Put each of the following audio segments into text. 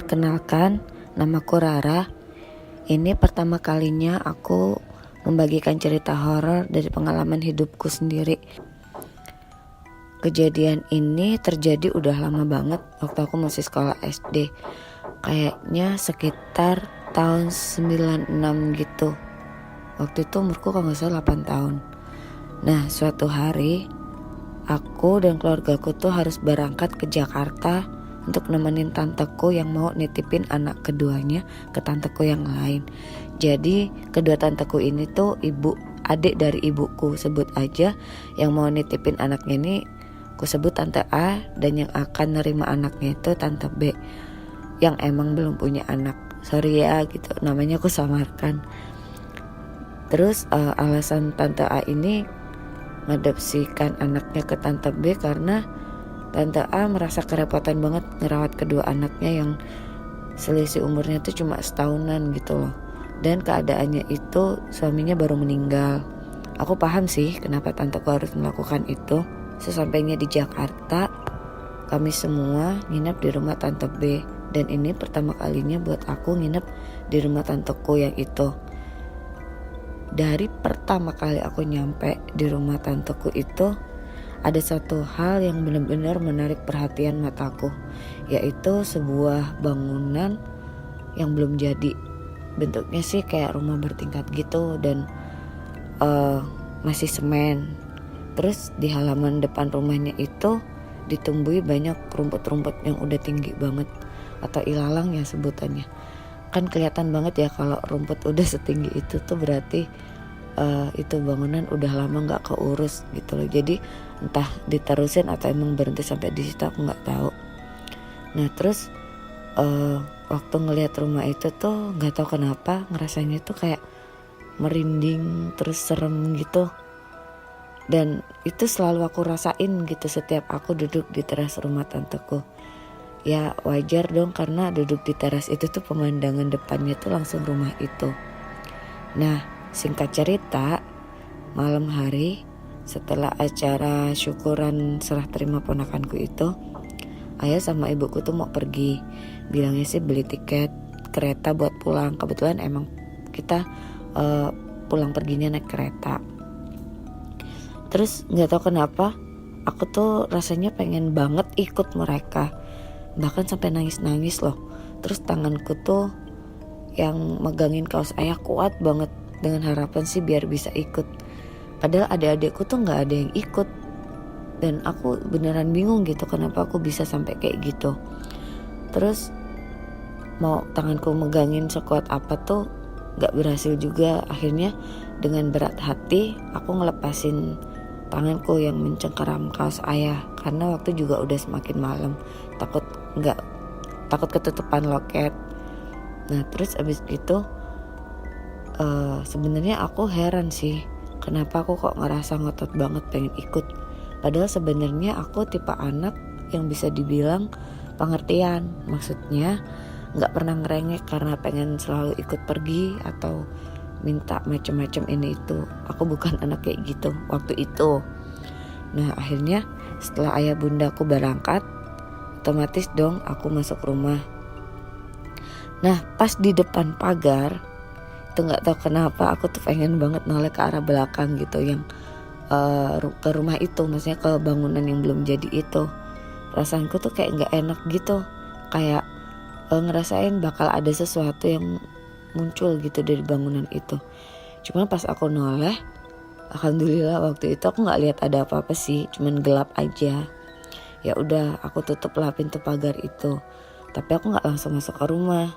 Perkenalkan, namaku Rara. Ini pertama kalinya aku membagikan cerita horor dari pengalaman hidupku sendiri. Kejadian ini terjadi udah lama banget waktu aku masih sekolah SD. Kayaknya sekitar tahun 96 gitu. Waktu itu umurku kalau gak salah 8 tahun. Nah, suatu hari aku dan keluargaku tuh harus berangkat ke Jakarta untuk nemenin tanteku yang mau nitipin anak keduanya ke tanteku yang lain. Jadi kedua tanteku ini tuh adik dari ibuku, sebut aja yang mau nitipin anaknya ini aku sebut tante A, dan yang akan nerima anaknya itu tante B yang emang belum punya anak. Sorry ya gitu, namanya aku samarkan. Terus alasan tante A ini ngadopsikan anaknya ke tante B karena tante A merasa kerepotan banget ngerawat kedua anaknya yang selisih umurnya tuh cuma setahunan gitu loh. Dan keadaannya itu suaminya baru meninggal. Aku paham sih kenapa tanteku harus melakukan itu. Sesampainya di Jakarta, kami semua nginep di rumah tante B. Dan ini pertama kalinya buat aku nginep di rumah tanteku yang itu. Dari pertama kali aku nyampe di rumah tanteku itu, ada satu hal yang benar-benar menarik perhatian mataku, yaitu sebuah bangunan yang belum jadi. Bentuknya sih kayak rumah bertingkat gitu dan masih semen. Terus di halaman depan rumahnya itu ditumbuhi banyak rumput-rumput yang udah tinggi banget, atau ilalang ya sebutannya. Kan kelihatan banget ya kalau rumput udah setinggi itu tuh berarti itu bangunan udah lama nggak keurus gitu loh. Jadi entah diterusin atau emang berhenti sampai di situ, aku nggak tahu. Nah terus waktu ngelihat rumah itu tuh nggak tahu kenapa ngerasanya tuh kayak merinding terus serem gitu. Dan itu selalu aku rasain gitu setiap aku duduk di teras rumah tanteku. Ya wajar dong karena duduk di teras itu tuh pemandangan depannya tuh langsung rumah itu. Nah singkat cerita, malam hari setelah acara syukuran serah terima ponakanku itu, ayah sama ibuku tuh mau pergi. Bilangnya sih beli tiket kereta buat pulang. Kebetulan emang kita pulang perginya naik kereta. Terus gak tahu kenapa aku tuh rasanya pengen banget ikut mereka. Bahkan sampai nangis-nangis loh. Terus tanganku tuh yang megangin kaos ayah kuat banget, dengan harapan sih biar bisa ikut. Padahal adik-adikku tuh gak ada yang ikut. Dan aku beneran bingung gitu kenapa aku bisa sampai kayak gitu. Terus mau tanganku megangin sekuat apa tuh gak berhasil juga. Akhirnya dengan berat hati aku ngelepasin tanganku yang mencengkeram kaos ayah, karena waktu juga udah semakin malam, takut ketutupan loket. Nah terus abis itu sebenarnya aku heran sih kenapa aku kok ngerasa ngotot banget pengen ikut. Padahal sebenarnya aku tipe anak yang bisa dibilang pengertian. Maksudnya gak pernah ngerengek karena pengen selalu ikut pergi atau minta macam-macam ini itu. Aku bukan anak kayak gitu waktu itu. Nah akhirnya setelah ayah bundaku berangkat, otomatis dong aku masuk rumah. Nah pas di depan pagar itu gak tahu kenapa aku tuh pengen banget noleh ke arah belakang gitu, yang ke rumah itu, maksudnya ke bangunan yang belum jadi itu. Perasaanku tuh kayak gak enak gitu, kayak ngerasain bakal ada sesuatu yang muncul gitu dari bangunan itu. Cuman pas aku noleh, alhamdulillah waktu itu aku nggak lihat ada apa-apa sih, cuman gelap aja. Ya udah aku tutup lah pintu pagar itu. Tapi aku nggak langsung masuk ke rumah.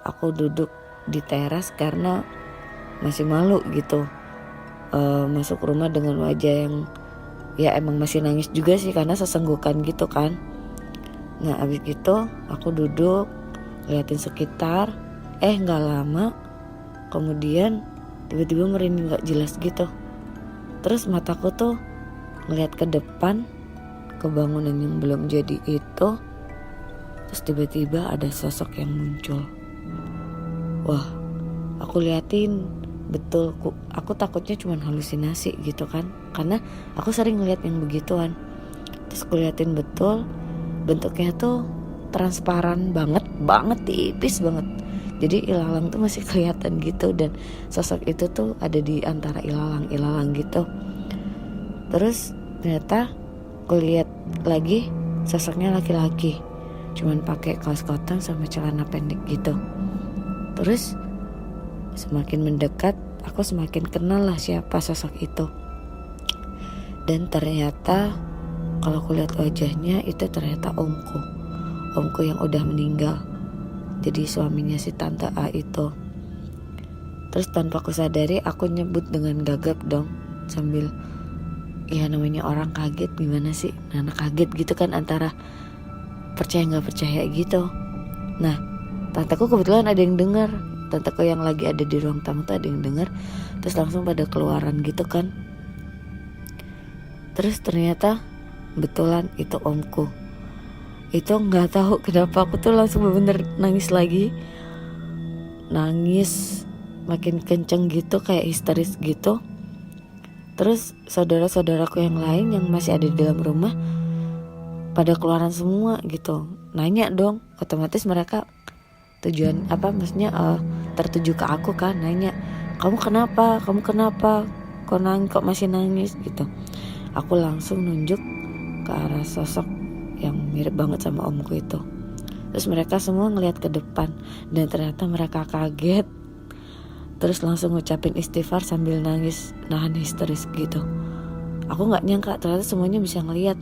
Aku duduk di teras karena masih malu gitu. Masuk rumah dengan wajah yang ya emang masih nangis juga sih karena sesenggukan gitu kan. Nah abis gitu aku duduk liatin sekitar. Gak lama kemudian tiba-tiba merinding gak jelas gitu. Terus mataku tuh ngeliat ke depan, ke bangunan yang belum jadi itu. Terus tiba-tiba ada sosok yang muncul. Wah, aku liatin betul, aku takutnya cuma halusinasi gitu kan, karena aku sering ngeliat yang begituan. Terus aku liatin betul, bentuknya tuh transparan banget tipis banget. Jadi ilalang tuh masih kelihatan gitu, dan sosok itu tuh ada di antara ilalang gitu. Terus ternyata aku lihat lagi sosoknya laki-laki, cuman pakai kaos kotong sama celana pendek gitu. Terus semakin mendekat, aku semakin kenal lah siapa sosok itu. Dan ternyata kalau aku lihat wajahnya itu ternyata omku yang udah meninggal. Jadi suaminya si tante A itu. Terus tanpa aku sadari aku nyebut dengan gagap dong, sambil ya namanya orang kaget gimana sih, anak kaget gitu kan, antara percaya nggak percaya gitu. Nah tanteku kebetulan ada yang dengar, tanteku yang lagi ada di ruang tamu tuh ada yang dengar, terus langsung pada keluaran gitu kan. Terus ternyata betulan itu omku. Itu nggak tahu kenapa aku tuh langsung bener nangis lagi, nangis makin kenceng gitu, kayak histeris gitu. Terus saudara-saudaraku yang lain yang masih ada di dalam rumah pada keluaran semua gitu, nanya dong, otomatis mereka tujuan apa maksudnya tertuju ke aku kan, nanya kamu kenapa kok masih nangis gitu. Aku langsung nunjuk ke arah sosok yang mirip banget sama omku itu. Terus mereka semua ngelihat ke depan, dan ternyata mereka kaget. Terus langsung ngucapin istighfar sambil nangis, nahan histeris gitu. Aku nggak nyangka ternyata semuanya bisa ngelihat.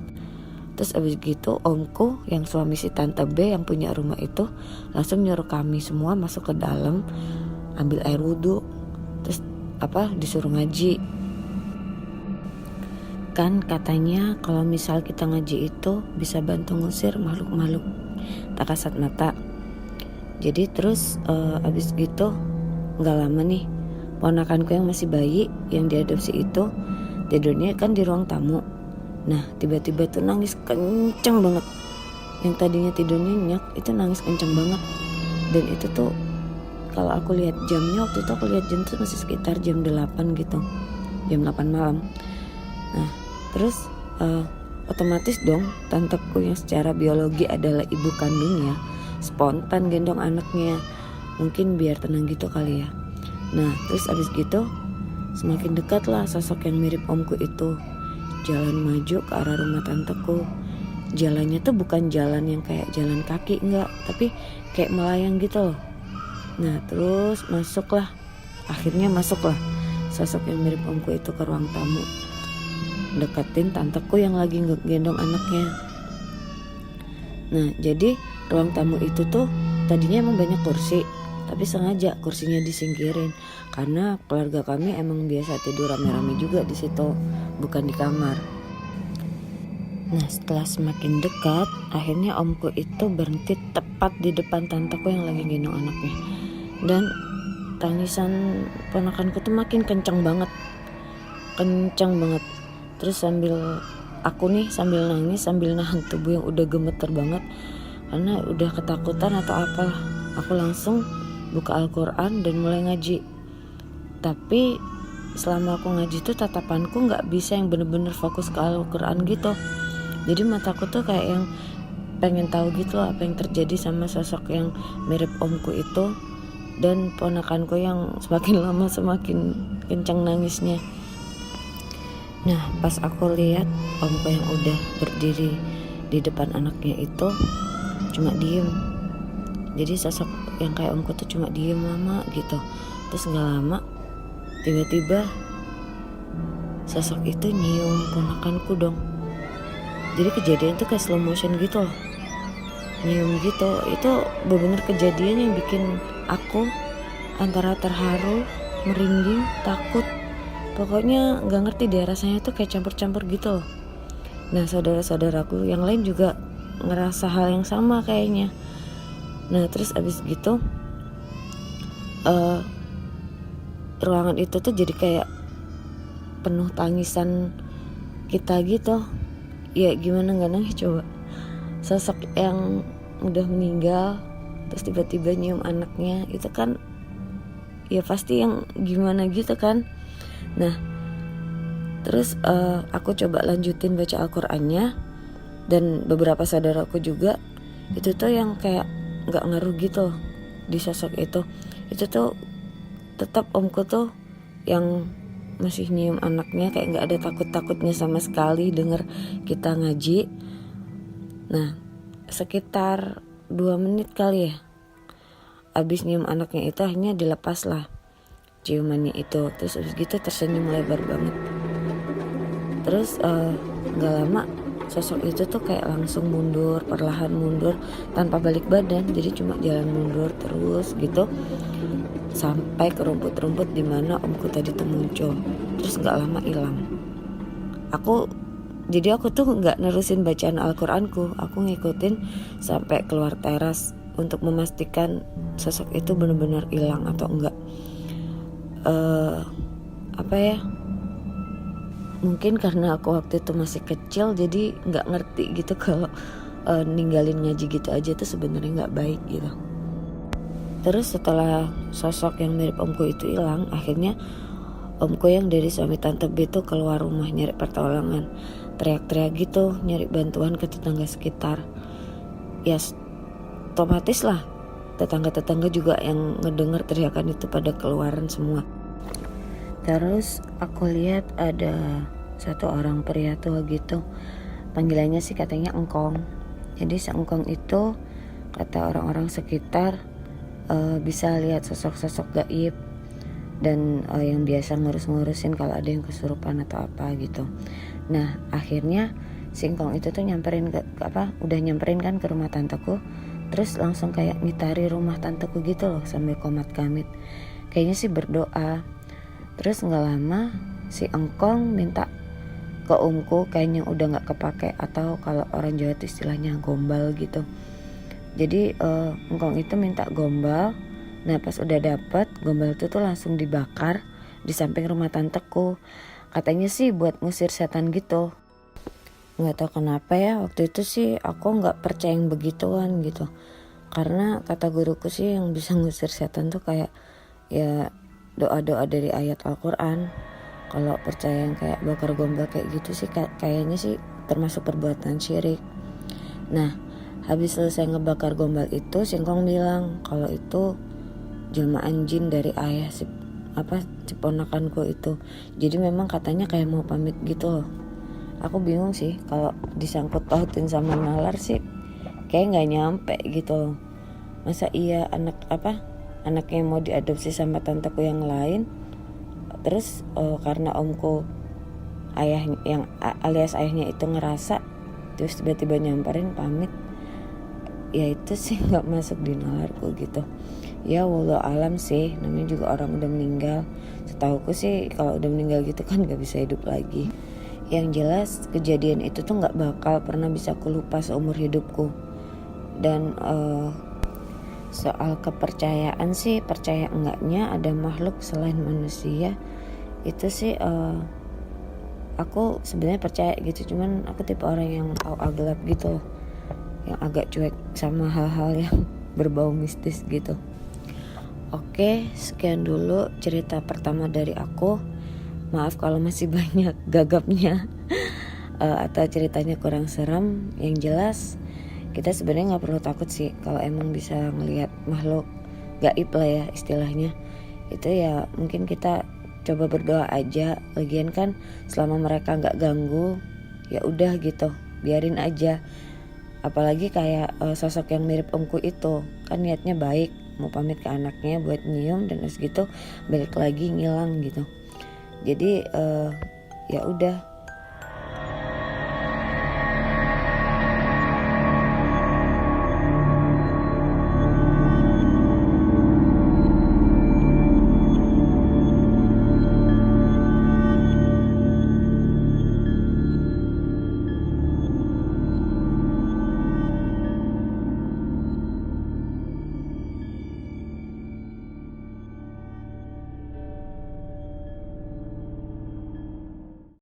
Terus abis gitu omku yang suami si tante B yang punya rumah itu langsung nyuruh kami semua masuk ke dalam, ambil air wudhu, terus disuruh ngaji. Kan katanya kalau misal kita ngaji itu bisa bantu ngusir makhluk-makhluk tak kasat mata. Jadi terus abis gitu gak lama nih, ponakanku yang masih bayi yang diadopsi itu tidurnya kan di ruang tamu. Nah tiba-tiba tuh nangis kenceng banget. Yang tadinya tidur nyenyak itu nangis kenceng banget. Dan itu tuh kalau aku lihat jamnya, waktu itu aku lihat jam tuh masih sekitar jam 8 gitu, jam 8 malam. Nah terus otomatis dong tanteku yang secara biologi adalah ibu kandungnya spontan gendong anaknya, mungkin biar tenang gitu kali ya. Nah terus abis gitu semakin dekat lah sosok yang mirip omku itu jalan maju ke arah rumah tanteku. Jalannya tuh bukan jalan yang kayak jalan kaki, enggak, tapi kayak melayang gitu loh. Nah terus akhirnya masuklah sosok yang mirip omku itu ke ruang tamu, deketin tanteku yang lagi gendong anaknya. Nah jadi ruang tamu itu tuh tadinya emang banyak kursi, tapi sengaja kursinya disingkirin karena keluarga kami emang biasa tidur rame-rame juga di situ, bukan di kamar. Nah setelah semakin dekat, akhirnya omku itu berhenti tepat di depan tanteku yang lagi gendong anaknya. Dan tangisan ponakanku tuh makin kencang banget. Terus sambil nangis sambil nahan tubuh yang udah gemeter banget karena udah ketakutan atau apalah, aku langsung buka Al-Quran dan mulai ngaji. Tapi selama aku ngaji tuh tatapanku gak bisa yang bener-bener fokus ke Al-Quran gitu. Jadi mataku tuh kayak yang pengen tahu gitu loh apa yang terjadi sama sosok yang mirip omku itu dan ponakanku yang semakin lama semakin kencang nangisnya. Nah pas aku lihat omku yang udah berdiri di depan anaknya itu cuma diem. Jadi sosok yang kayak omku tuh cuma diem lama gitu. Terus gak lama tiba-tiba sosok itu nyium ponakanku dong. Jadi kejadian tuh kayak slow motion gitu loh, nyium gitu. Itu benar-benar kejadian yang bikin aku antara terharu, merinding, takut. Pokoknya gak ngerti deh, rasanya tuh kayak campur-campur gitu loh. Nah saudara-saudaraku yang lain juga ngerasa hal yang sama kayaknya. Nah terus abis gitu ruangan itu tuh jadi kayak penuh tangisan kita gitu. Ya gimana gak nangis coba, sosok yang udah meninggal terus tiba-tiba nyium anaknya, itu kan ya pasti yang gimana gitu kan. Nah terus aku coba lanjutin baca Al-Qurannya, dan beberapa saudaraku juga itu tuh yang kayak nggak ngaruh gitu di sosok itu tuh tetap omku tuh yang masih nyium anaknya, kayak nggak ada takut-takutnya sama sekali denger kita ngaji. Nah sekitar 2 menit kali ya abis nyium anaknya itu akhirnya dilepas lah ciumannya itu. Terus abis gitu tersenyum lebar banget. Terus gak lama sosok itu tuh kayak langsung mundur, perlahan mundur tanpa balik badan, jadi cuma jalan mundur terus gitu sampai ke rumput-rumput di mana omku tadi tuh muncul. Terus gak lama hilang. Jadi aku tuh nggak nerusin bacaan Al-Quranku, aku ngikutin sampai keluar teras untuk memastikan sosok itu benar-benar hilang atau enggak. Mungkin karena aku waktu itu masih kecil jadi nggak ngerti gitu kalau ninggalin ngaji gitu aja tuh sebenarnya nggak baik gitu. Terus setelah sosok yang mirip omku itu hilang, akhirnya omku yang dari suami tante B itu keluar rumah nyari pertolongan, teriak-teriak gitu nyari bantuan ke tetangga sekitar. Ya otomatis lah tetangga-tetangga juga yang ngedenger teriakan itu pada keluaran semua. Terus aku lihat ada satu orang pria tua gitu, panggilannya sih katanya engkong. Jadi si engkong itu kata orang-orang sekitar bisa lihat sosok-sosok gaib dan yang biasa ngurus-ngurusin kalau ada yang kesurupan atau apa gitu. Nah akhirnya si engkong itu tuh udah nyamperin kan ke rumah tanteku, terus langsung kayak ngitari rumah tanteku gitu loh sambil komat kamit, kayaknya sih berdoa. Terus gak lama si engkong minta ke omku, kayaknya udah gak kepake, atau kalau orang Jawa itu istilahnya gombal gitu. Jadi engkong itu minta gombal. Nah pas udah dapet gombal itu tuh langsung dibakar di samping rumah tanteku. Katanya sih buat ngusir setan gitu. Gak tahu kenapa ya waktu itu sih aku gak percaya yang begituan gitu. Karena kata guruku sih yang bisa ngusir setan tuh kayak ya doa-doa dari ayat Al-Quran. Kalau percaya yang kayak bakar gombal kayak gitu sih kayaknya sih termasuk perbuatan syirik. Nah habis selesai ngebakar gombal itu Singkong bilang kalau itu jelmaan jin dari ayah si ponakanku itu. Jadi memang katanya kayak mau pamit gitu loh. Aku bingung sih kalau disangkut pautin sama nalar sih kayak nggak nyampe gitu loh. Masa iya anaknya mau diadopsi sama tanteku yang lain, terus karena omku alias ayahnya itu ngerasa, terus tiba-tiba nyamperin pamit, ya itu sih nggak masuk di nalarku gitu. Ya wallahu alam sih, namanya juga orang udah meninggal. Setahuku sih kalau udah meninggal gitu kan nggak bisa hidup lagi. Yang jelas kejadian itu tuh nggak bakal pernah bisa aku lupa seumur hidupku. Dan soal kepercayaan sih, percaya enggaknya ada makhluk selain manusia itu sih aku sebenarnya percaya gitu. Cuman aku tipe orang yang gelap gitu, yang agak cuek sama hal-hal yang berbau mistis gitu. Oke, sekian dulu cerita pertama dari aku. Maaf kalau masih banyak gagapnya atau ceritanya kurang serem. Yang jelas kita sebenarnya nggak perlu takut sih kalau emang bisa ngelihat makhluk gaib lah ya istilahnya. Itu ya mungkin kita coba berdoa aja. Lagian kan selama mereka nggak ganggu ya udah gitu, biarin aja. Apalagi kayak sosok yang mirip omku itu kan niatnya baik, mau pamit ke anaknya buat nyium dan terus gitu balik lagi ngilang gitu. Jadi ya udah